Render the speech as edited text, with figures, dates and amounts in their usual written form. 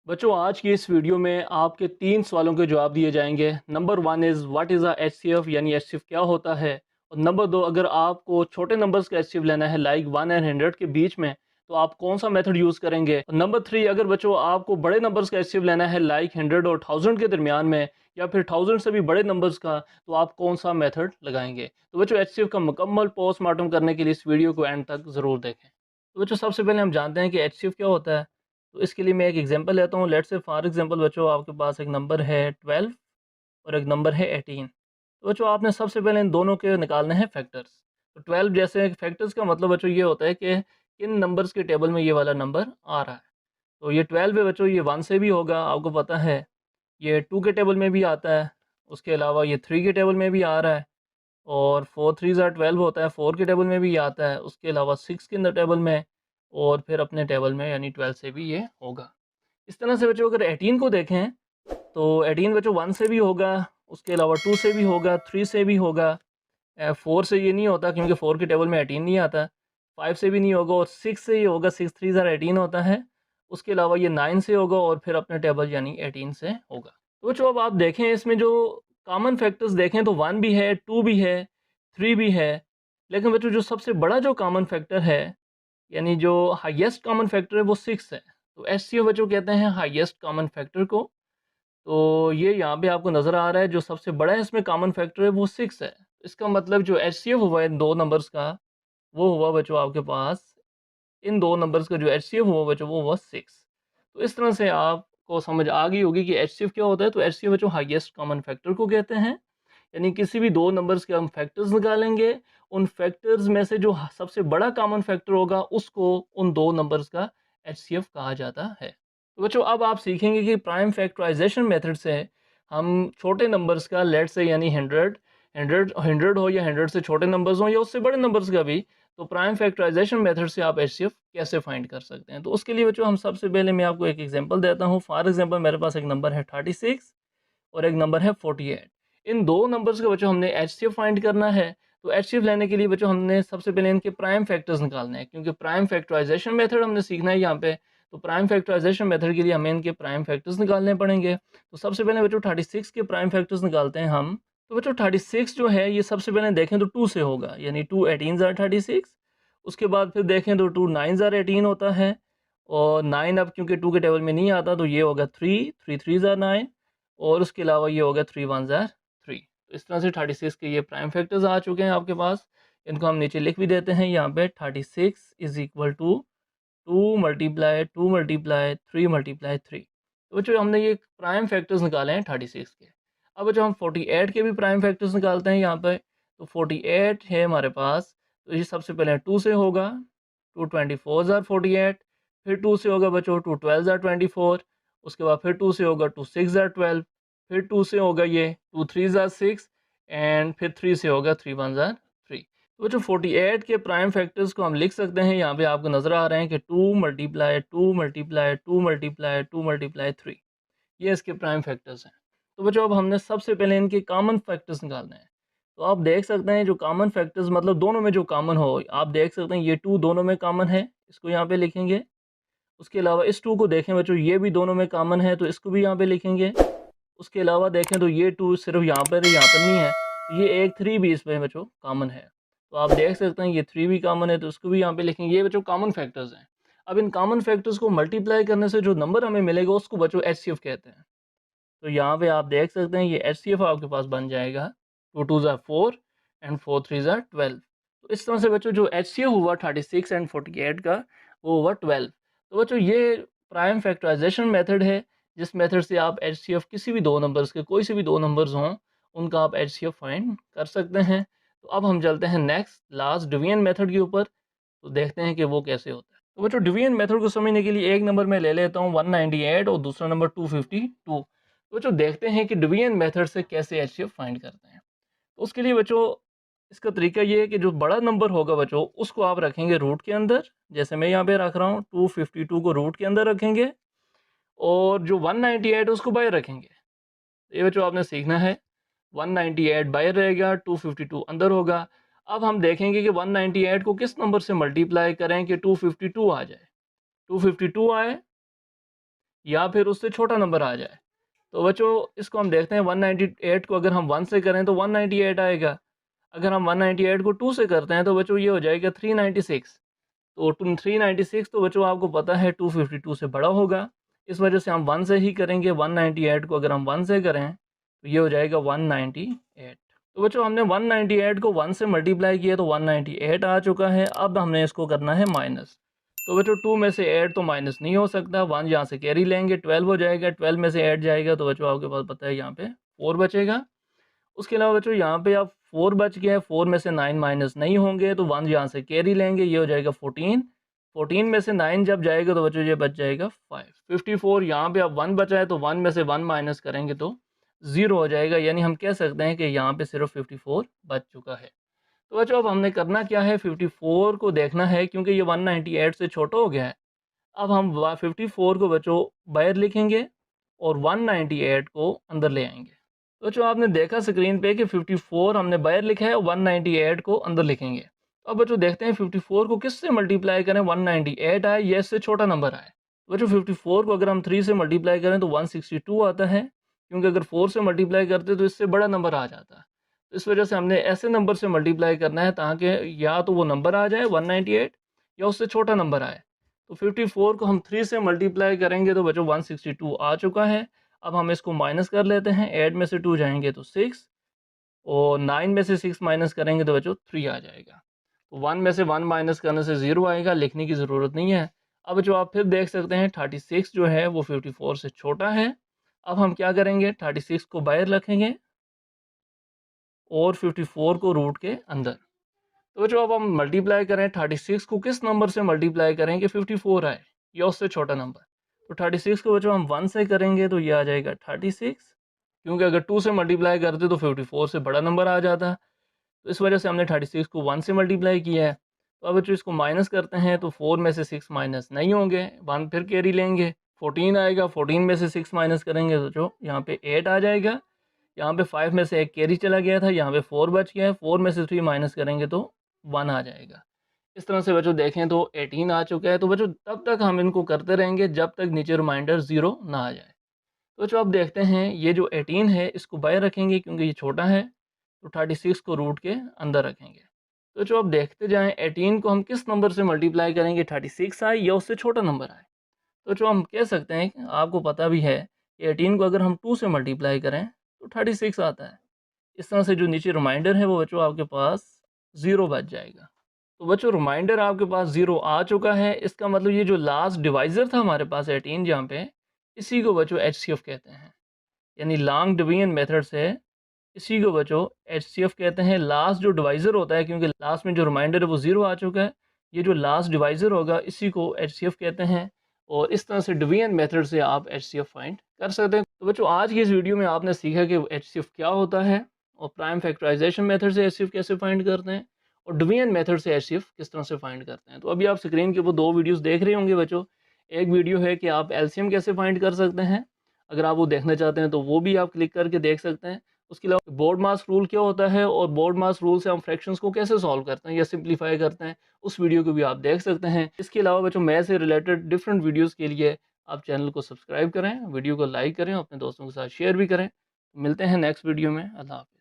बच्चों आज की इस वीडियो में आपके 3 सवालों के जवाब दिए जाएंगे। Number 1 is what is a HCF यानी एचसीएफ क्या होता है? और नंबर 2 अगर आपको छोटे नंबर्स का एचसीएफ लेना है लाइक 1 एंड 100 के बीच में तो आप कौन सा मेथड यूज़ करेंगे? और नंबर 3 अगर बच्चों आपको बड़े नंबर्स का एचसीएफ लेना है लाइक 100 और 1000 के दरमियान में या फिर 1000 से भी बड़े नंबर्स का तो आप कौन सा मेथड लगाएंगे? तो बच्चों एचसीएफ का मुकम्मल पोस्टमार्टम करने के लिए इस वीडियो को एंड तक ज़रूर देखें। तो बच्चों सबसे पहले हम जानते हैं कि एचसीएफ क्या होता है। तो इसके लिए मैं एक एग्जांपल लेता हूँ। लेट्स से फॉर एग्जांपल बच्चों आपके पास एक नंबर है 12 और एक नंबर है 18। तो बच्चों आपने सबसे पहले इन दोनों के निकालने हैं फैक्टर्स। तो 12 जैसे फैक्टर्स का मतलब बच्चों ये होता है कि किन नंबर्स के टेबल में ये वाला नंबर आ रहा है। तो ये 12 है बच्चों, ये 1 से भी होगा आपको पता है, ये 2 के टेबल में भी आता है, उसके अलावा ये 3 के टेबल में भी आ रहा है और 4 3 ज़ा 12 होता है, 4 के टेबल में भी आता है, उसके अलावा 6 के अंदर टेबल में और फिर अपने टेबल में यानी 12 से भी ये होगा। इस तरह से बच्चों अगर 18 को देखें तो 18 बच्चों 1 से भी होगा, उसके अलावा 2 से भी होगा, 3 से भी होगा, 4 से ये नहीं होता क्योंकि 4 के टेबल में 18 नहीं आता, 5 से भी नहीं होगा और 6 से ये होगा, 6 3 ज़ार 18 होता है। उसके अलावा ये 9 से होगा और फिर अपने टेबल यानी 18 से होगा। तो बच्चों अब आप देखें इसमें जो कॉमन फैक्टर्स देखें तो 1 भी है, 2 भी है, 3 भी है, लेकिन बच्चों जो सबसे बड़ा जो कॉमन फैक्टर है यानी जो हाईएस्ट कॉमन फैक्टर है वो 6 है। तो एचसीएफ बच्चों कहते हैं हाईएस्ट कॉमन फैक्टर को। तो ये यहाँ पे आपको नज़र आ रहा है जो सबसे बड़ा है इसमें कॉमन फैक्टर है वो 6 है। इसका मतलब जो एचसीएफ हुआ है इन 2 नंबर्स का वो हुआ बच्चों आपके पास, इन 2 नंबर्स का जो एचसीएफ हुआ बच्चों वो हुआ 6। तो इस तरह से आपको समझ आ गई होगी कि एचसीएफ क्या होता है। तो एचसीएफ बच्चों हाईएस्ट कॉमन फैक्टर को कहते हैं। यानी किसी भी 2 नंबर्स के हम फैक्टर्स निकालेंगे, उन फैक्टर्स में से जो सबसे बड़ा कॉमन फैक्टर होगा उसको उन 2 नंबर्स का एचसीएफ कहा जाता है। तो बच्चों अब आप सीखेंगे कि प्राइम फैक्टराइजेशन मेथड से हम छोटे नंबर्स का लेट्स से यानी 100 हो या 100 से छोटे नंबर्स हो या उससे बड़े नंबर्स का भी, तो प्राइम फैक्टराइजेशन मेथड से आप एचसीएफ कैसे फाइंड कर सकते हैं। तो उसके लिए बच्चों हम सबसे पहले मैं आपको एक एग्जांपल देता हूँ। फॉर एग्जांपल मेरे पास एक नंबर है 36 और एक नंबर है 48। इन 2 नंबर्स का बच्चों हमने एचसीएफ फाइंड करना है। तो एचसीएफ लेने के लिए बच्चों हमने सबसे पहले इनके प्राइम फैक्टर्स निकालने हैं क्योंकि प्राइम फैक्टराइजेशन मेथड हमने सीखना है यहाँ पे। तो प्राइम फैक्टराइजेशन मेथड के लिए हमें इनके प्राइम फैक्टर्स निकालने पड़ेंगे। तो सबसे पहले बच्चों 36 के प्राइम फैक्टर्स निकालते हैं हम। तो बच्चों 36 जो है ये सबसे पहले देखें तो 2 से होगा यानी 2 18 ज़ार 36। उसके बाद फिर देखें तो 2 9 ज़ार 18 होता है और 9 अब क्योंकि 2 के टेबल में नहीं आता तो ये होगा 3 3 3 ज़ार 9 और उसके अलावा ये हो गया 3 1 ज़ार 3। तो इस तरह से 36 के ये प्राइम फैक्टर्स आ चुके हैं आपके पास। इनको हम नीचे लिख भी देते हैं यहाँ पे 36 is equal to 2 multiply 3 multiply 3। तो बच्चों हमने ये प्राइम फैक्टर्स निकाले हैं 36 के। अब बच्चों हम 48 के भी प्राइम फैक्टर्स निकालते हैं यहाँ पे। तो 48 है हमारे पास, तो ये सबसे पहले 2 से होगा, 2 24 ज़ार 48, फिर 2 से होगा बच्चों 2 12 ज़ार 24, उसके बाद फिर 2 से होगा 2 6 ज़ार 12, फिर 2 से होगा ये 2 3 ज़ार 6 एंड फिर 3 से होगा 3 1 ज़ार 3। तो बच्चों 48 के प्राइम फैक्टर्स को हम लिख सकते हैं, यहाँ पे आपको नज़र आ रहे हैं कि 2 मल्टीप्लाई 2 मल्टीप्लाई 2 मल्टीप्लाई 2 मल्टीप्लाई 3, ये इसके प्राइम फैक्टर्स हैं। तो बच्चों अब हमने सबसे पहले इनके कॉमन फैक्टर्स निकालने हैं। तो आप देख सकते हैं जो कॉमन फैक्टर्स मतलब दोनों में जो कॉमन हो, आप देख सकते हैं ये 2 दोनों में कॉमन है, इसको यहाँ पे लिखेंगे। उसके अलावा इस 2 को देखें बच्चों, ये भी दोनों में कॉमन है तो इसको भी यहाँ पे लिखेंगे। उसके अलावा देखें तो ये 2 सिर्फ यहाँ पर है, यहाँ पर नहीं है। तो ये एक 3 भी इसमें बच्चों कॉमन है। तो आप देख सकते हैं ये 3 भी कॉमन है तो उसको भी यहाँ पे लिखेंगे। ये बच्चों कॉमन फैक्टर्स हैं। अब इन कॉमन फैक्टर्स को मल्टीप्लाई करने से जो नंबर हमें मिलेगा उसको बच्चों एचसीएफ कहते हैं। तो यहाँ पे आप देख सकते हैं ये एचसीएफ आपके पास बन जाएगा 2 2 ज़ा 4 एंड 4 3 ज़ा 12। तो इस तरह से बच्चों जो एचसीएफ हुआ 36 एंड 48 का वो हुआ 12। तो बच्चों ये प्राइम फैक्टराइजेशन मेथड है जिस मेथड से आप एचसीएफ किसी भी 2 नंबर्स के, कोई से भी 2 नंबर्स हों उनका आप एचसीएफ फाइंड कर सकते हैं। तो अब हम चलते हैं नेक्स्ट लास्ट डिवीजन मेथड के ऊपर, तो देखते हैं कि वो कैसे होता है। तो बच्चों डिवीजन मेथड को समझने के लिए एक नंबर मैं ले लेता हूँ 198 और दूसरा नंबर 252। तो बच्चों देखते हैं कि डिवीजन मेथड से कैसे एचसीएफ फाइंड करते हैं। तो उसके लिए बच्चों इसका तरीका ये है कि जो बड़ा नंबर होगा बच्चों उसको आप रखेंगे रूट के अंदर, जैसे मैं यहाँ पे रख रहा हूँ 252 को रूट के अंदर रखेंगे और जो 198 उसको बाहर रखेंगे। ये बच्चों आपने सीखना है। 198 बाहर रहेगा, 252 अंदर होगा। अब हम देखेंगे कि 198 को किस नंबर से मल्टीप्लाई करें कि 252 आ जाए। 252 आए या फिर उससे छोटा नंबर आ जाए। तो बच्चों इसको हम देखते हैं, 198 को अगर हम 1 से करें तो 198 आएगा। अगर हम 198 को 2 से करते हैं तो बच्चों ये हो जाएगा 396। तो 396 तो बच्चों आपको पता है 252 से बड़ा होगा। इस वजह से हम 1 से ही करेंगे। 198 को अगर हम 1 से करें तो ये हो जाएगा 198। तो बच्चों हमने 198 को 1 से मल्टीप्लाई किया तो 198 आ चुका है। अब हमने इसको करना है माइनस। तो बच्चों 2 में से 8 तो माइनस नहीं हो सकता, 1 यहाँ से कैरी लेंगे, 12 हो जाएगा। 12 में से 8 जाएगा तो बच्चों आपके पास पता है यहाँ पे 4 बचेगा। उसके अलावा बच्चों यहाँ पे आप 4 बच गया है, 4 में से 9 माइनस नहीं होंगे तो 1 यहाँ से कैरी लेंगे, ये हो जाएगा 14। 14 में से 9 जब जाएगा तो बच्चों ये बच जाएगा 5। 54 यहाँ पे अब 1 बचा है तो 1 में से 1 माइनस करेंगे तो 0 हो जाएगा, यानी हम कह सकते हैं कि यहाँ पे सिर्फ 54 बच चुका है। तो बच्चों अब हमने करना क्या है, 54 को देखना है क्योंकि ये 198 से छोटा हो गया है। अब हम 54 को बच्चों बाहर लिखेंगे और 198 को अंदर ले आएंगे। तो बच्चों आपने देखा स्क्रीन पे कि 54 हमने बाहर लिखा है, 198 को अंदर लिखेंगे। तो अब बच्चों देखते हैं 54 को किससे मल्टीप्लाई करें 198 आए या इससे छोटा नंबर आए। तो बच्चों 54 को अगर हम 3 से मल्टीप्लाई करें तो 162 आता है, क्योंकि अगर 4 से मल्टीप्लाई करते तो इससे बड़ा नंबर आ जाता है। तो इस वजह से हमने ऐसे नंबर से मल्टीप्लाई करना है ताकि या तो वो नंबर आ जाए 198 या उससे छोटा नंबर आए। तो 54 को हम 3 से मल्टीप्लाई करेंगे तो बच्चों 162 आ चुका है। अब हम इसको माइनस कर लेते हैं, 8 में से 2 जाएंगे तो 6 और 9 में से 6 माइनस करेंगे तो बच्चों 3 आ जाएगा। तो 1 में से 1 माइनस करने से 0 आएगा, लिखने की ज़रूरत नहीं है। अब जो आप फिर देख सकते हैं 36 जो है वो 54 से छोटा है। अब हम क्या करेंगे, 36 को बाहर रखेंगे और 54 को रूट के अंदर। तो जो अब हम मल्टीप्लाई करें 36 को किस नंबर से मल्टीप्लाई करें कि 54 आए या उससे छोटा नंबर। तो 36 को बच्चों हम 1 से करेंगे तो ये आ जाएगा 36, क्योंकि अगर 2 से मल्टीप्लाई करते तो 54 से बड़ा नंबर आ जाता। तो इस वजह से हमने 36 को 1 से मल्टीप्लाई किया है। तो अब बच्चों इसको माइनस करते हैं तो 4 में से 6 माइनस नहीं होंगे, 1 फिर कैरी लेंगे, 14 आएगा। 14 में से 6 माइनस करेंगे तो जो यहाँ पे 8 आ जाएगा। यहाँ पे 5 में से एक कैरी चला गया था, यहाँ पे 4 बच गया है। 4 में से 3 माइनस करेंगे तो 1 आ जाएगा। इस तरह से बच्चों देखें तो 18 आ चुका है। तो बच्चों तब तक हम इनको करते रहेंगे जब तक नीचे रिमाइंडर 0 ना आ जाए। तो बच्चों अब देखते हैं ये जो 18 है इसको बाहर रखेंगे क्योंकि ये छोटा है, तो 36 को रूट के अंदर रखेंगे। तो जो अब देखते जाएं 18 को हम किस नंबर से मल्टीप्लाई करेंगे, 36 आए या उससे छोटा नंबर आए। तो जो हम कह सकते हैं कि आपको पता भी है कि 18 को अगर हम 2 से मल्टीप्लाई करें तो 36 आता है। इस तरह से जो नीचे रिमाइंडर है वो बच्चों आपके पास 0 बच जाएगा। तो बच्चों रिमाइंडर आपके पास 0 आ चुका है। इसका मतलब ये जो लास्ट डिवाइज़र था हमारे पास 18 जहाँ पे, इसी को बच्चों एचसीएफ कहते हैं, यानी लॉन्ग डिवीजन मेथड से इसी को बच्चों एचसीएफ कहते हैं। लास्ट जो डिवाइज़र होता है, क्योंकि लास्ट में जो रिमाइंडर है वो 0 आ चुका है, ये जो लास्ट डिवाइज़र होगा इसी को एचसीएफ कहते हैं। और इस तरह से डिवीजन मेथड से आप एचसीएफ फाइंड कर सकते हैं। तो बच्चों आज की इस वीडियो में आपने सीखा कि एचसीएफ क्या होता है और प्राइम फैक्टराइजेशन मेथड से एचसीएफ कैसे फाइंड करते हैं और डिवीजन मेथड से एचसीएफ किस तरह से फाइंड करते हैं। तो अभी आप स्क्रीन के ऊपर 2 वीडियोस देख रहे होंगे बच्चों। एक वीडियो है कि आप एलसीएम कैसे फाइंड कर सकते हैं, अगर आप वो देखना चाहते हैं तो वो भी आप क्लिक करके देख सकते हैं। उसके अलावा बोर्ड मास रूल क्या होता है और बोर्ड मास रूल से हम फ्रैक्शंस को कैसे सॉल्व करते हैं या सिंप्लीफाई करते हैं, उस वीडियो को भी आप देख सकते हैं। इसके अलावा बच्चों मैथ से रिलेटेड डिफरेंट वीडियोस के लिए आप चैनल को सब्सक्राइब करें, वीडियो को लाइक करें, अपने दोस्तों के साथ शेयर भी करें। मिलते हैं नेक्स्ट वीडियो में। अल्लाह हाफ़िज़।